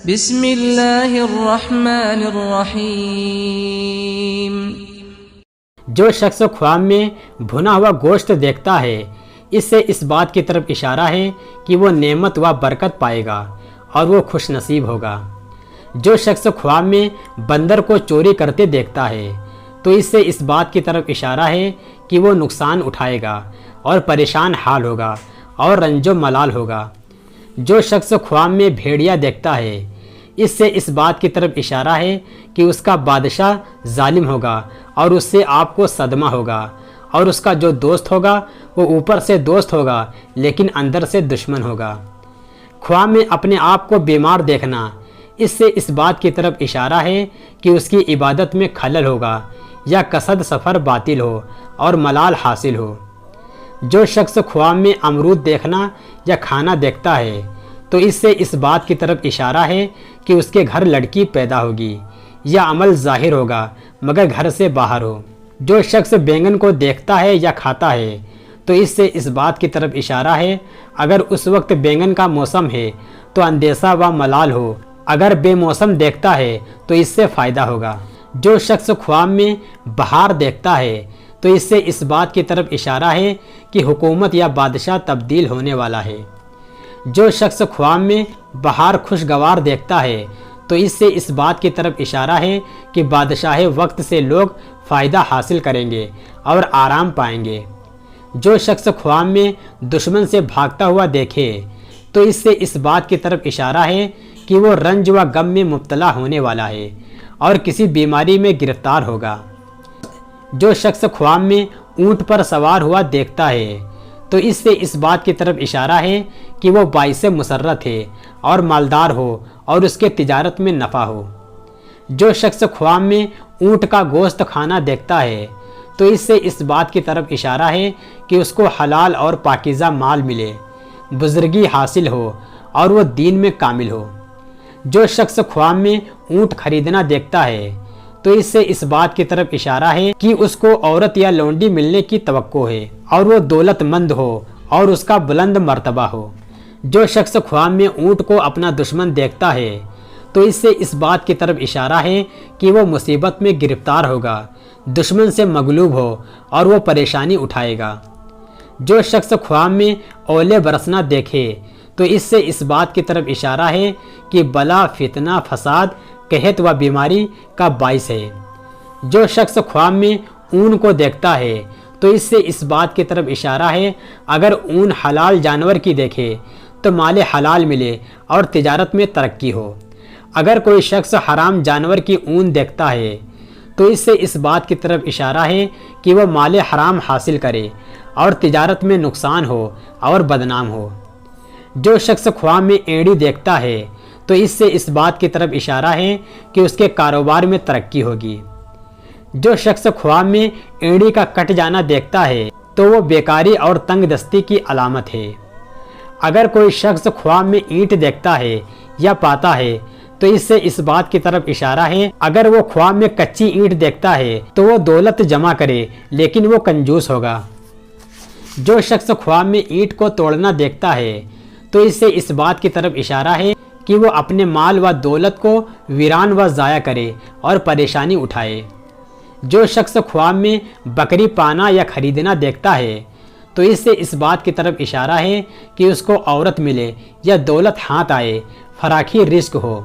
بسم اللہ الرحمن الرحیم۔ جو شخص خواب میں بھنا ہوا گوشت دیکھتا ہے، اس سے اس بات کی طرف اشارہ ہے کہ وہ نعمت و برکت پائے گا اور وہ خوش نصیب ہوگا۔ جو شخص خواب میں بندر کو چوری کرتے دیکھتا ہے تو اس سے اس بات کی طرف اشارہ ہے کہ وہ نقصان اٹھائے گا اور پریشان حال ہوگا اور رنج و ملال ہوگا۔ جو شخص خواب میں بھیڑیا دیکھتا ہے، اس سے اس بات کی طرف اشارہ ہے کہ اس کا بادشاہ ظالم ہوگا اور اس سے آپ کو صدمہ ہوگا، اور اس کا جو دوست ہوگا وہ اوپر سے دوست ہوگا لیکن اندر سے دشمن ہوگا۔ خواب میں اپنے آپ کو بیمار دیکھنا، اس سے اس بات کی طرف اشارہ ہے کہ اس کی عبادت میں خلل ہوگا یا قصد سفر باطل ہو اور ملال حاصل ہو۔ جو شخص خواب میں امرود دیکھنا یا کھانا دیکھتا ہے تو اس سے اس بات کی طرف اشارہ ہے کہ اس کے گھر لڑکی پیدا ہوگی یا عمل ظاہر ہوگا مگر گھر سے باہر ہو۔ جو شخص بینگن کو دیکھتا ہے یا کھاتا ہے تو اس سے اس بات کی طرف اشارہ ہے اگر اس وقت بینگن کا موسم ہے تو اندیشہ و ملال ہو، اگر بے موسم دیکھتا ہے تو اس سے فائدہ ہوگا۔ جو شخص خواب میں بہار دیکھتا ہے تو اس سے اس بات کی طرف اشارہ ہے کہ حکومت یا بادشاہ تبدیل ہونے والا ہے۔ جو شخص خواب میں بہار خوشگوار دیکھتا ہے تو اس سے اس بات کی طرف اشارہ ہے کہ بادشاہ وقت سے لوگ فائدہ حاصل کریں گے اور آرام پائیں گے۔ جو شخص خواب میں دشمن سے بھاگتا ہوا دیکھے تو اس سے اس بات کی طرف اشارہ ہے کہ وہ رنج و غم میں مبتلا ہونے والا ہے اور کسی بیماری میں گرفتار ہوگا۔ جو شخص خواب میں اونٹ پر سوار ہوا دیکھتا ہے تو اس سے اس بات کی طرف اشارہ ہے کہ وہ باعث مسرت ہے اور مالدار ہو اور اس کے تجارت میں نفع ہو۔ جو شخص خواب میں اونٹ کا گوشت کھانا دیکھتا ہے تو اس سے اس بات کی طرف اشارہ ہے کہ اس کو حلال اور پاکیزہ مال ملے، بزرگی حاصل ہو اور وہ دین میں کامل ہو۔ جو شخص خواب میں اونٹ خریدنا دیکھتا ہے تو اس سے اس بات کی طرف اشارہ ہے کہ اس کو عورت یا لونڈی ملنے کی توقع ہے اور وہ دولت مند ہو اور اس کا بلند مرتبہ ہو۔ جو شخص خواب میں اونٹ کو اپنا دشمن دیکھتا ہے تو اس سے اس بات کی طرف اشارہ ہے کہ وہ مصیبت میں گرفتار ہوگا، دشمن سے مغلوب ہو اور وہ پریشانی اٹھائے گا۔ جو شخص خواب میں اولے برسنا دیکھے تو اس سے اس بات کی طرف اشارہ ہے کہ بلا، فتنہ، فساد، قحط و بیماری کا باعث ہے۔ جو شخص خواب میں اون کو دیکھتا ہے تو اس سے اس بات کی طرف اشارہ ہے اگر اون حلال جانور کی دیکھے تو مال حلال ملے اور تجارت میں ترقی ہو۔ اگر کوئی شخص حرام جانور کی اون دیکھتا ہے تو اس سے اس بات کی طرف اشارہ ہے کہ وہ مال حرام حاصل کرے اور تجارت میں نقصان ہو اور بدنام ہو۔ جو شخص خواب میں اینڈی دیکھتا ہے تو اس سے اس بات کی طرف اشارہ ہے کہ اس کے کاروبار میں ترقی ہوگی۔ جو شخص خواب میں اینڈی کا کٹ جانا دیکھتا ہے تو وہ بیکاری اور تنگ دستی کی علامت ہے۔ اگر کوئی شخص خواب میں اینٹ دیکھتا ہے یا پاتا ہے تو اس سے اس بات کی طرف اشارہ ہے اگر وہ خواب میں کچی اینٹ دیکھتا ہے تو وہ دولت جمع کرے لیکن وہ کنجوس ہوگا۔ جو شخص خواب میں اینٹ کو توڑنا دیکھتا ہے تو اس سے اس بات کی طرف اشارہ ہے کہ وہ اپنے مال و دولت کو ویران و ضائع کرے اور پریشانی اٹھائے۔ جو شخص خواب میں بکری پانا یا خریدنا دیکھتا ہے تو اس سے اس بات کی طرف اشارہ ہے کہ اس کو عورت ملے یا دولت ہاتھ آئے، فراخی رزق ہو۔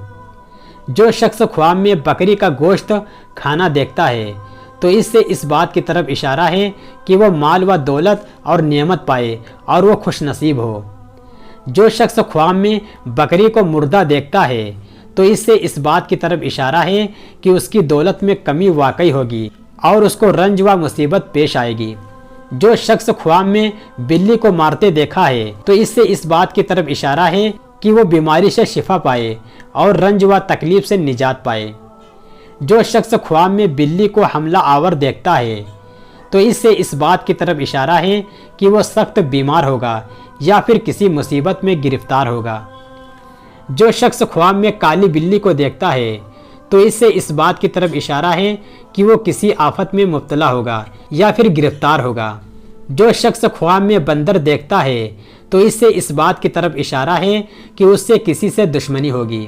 جو شخص خواب میں بکری کا گوشت کھانا دیکھتا ہے تو اس سے اس بات کی طرف اشارہ ہے کہ وہ مال و دولت اور نعمت پائے اور وہ خوش نصیب ہو۔ جو شخص خواب میں بکری کو مردہ دیکھتا ہے تو اس سے اس بات کی طرف اشارہ ہے کہ اس کی دولت میں کمی واقع ہوگی اور اس کو رنج و مصیبت پیش آئے گی۔ جو شخص خواب میں بلی کو مارتے دیکھا ہے تو اس سے اس بات کی طرف اشارہ ہے کہ وہ بیماری سے شفا پائے اور رنج و تکلیف سے نجات پائے۔ جو شخص خواب میں بلی کو حملہ آور دیکھتا ہے تو اس سے اس بات کی طرف اشارہ ہے کہ وہ سخت بیمار ہوگا یا پھر کسی مصیبت میں گرفتار ہوگا۔ جو شخص خواب میں کالی بلی کو دیکھتا ہے تو اس سے اس بات کی طرف اشارہ ہے کہ وہ کسی آفت میں مبتلا ہوگا یا پھر گرفتار ہوگا۔ جو شخص خواب میں بندر دیکھتا ہے تو اس سے اس بات کی طرف اشارہ ہے کہ اس سے کسی سے دشمنی ہوگی۔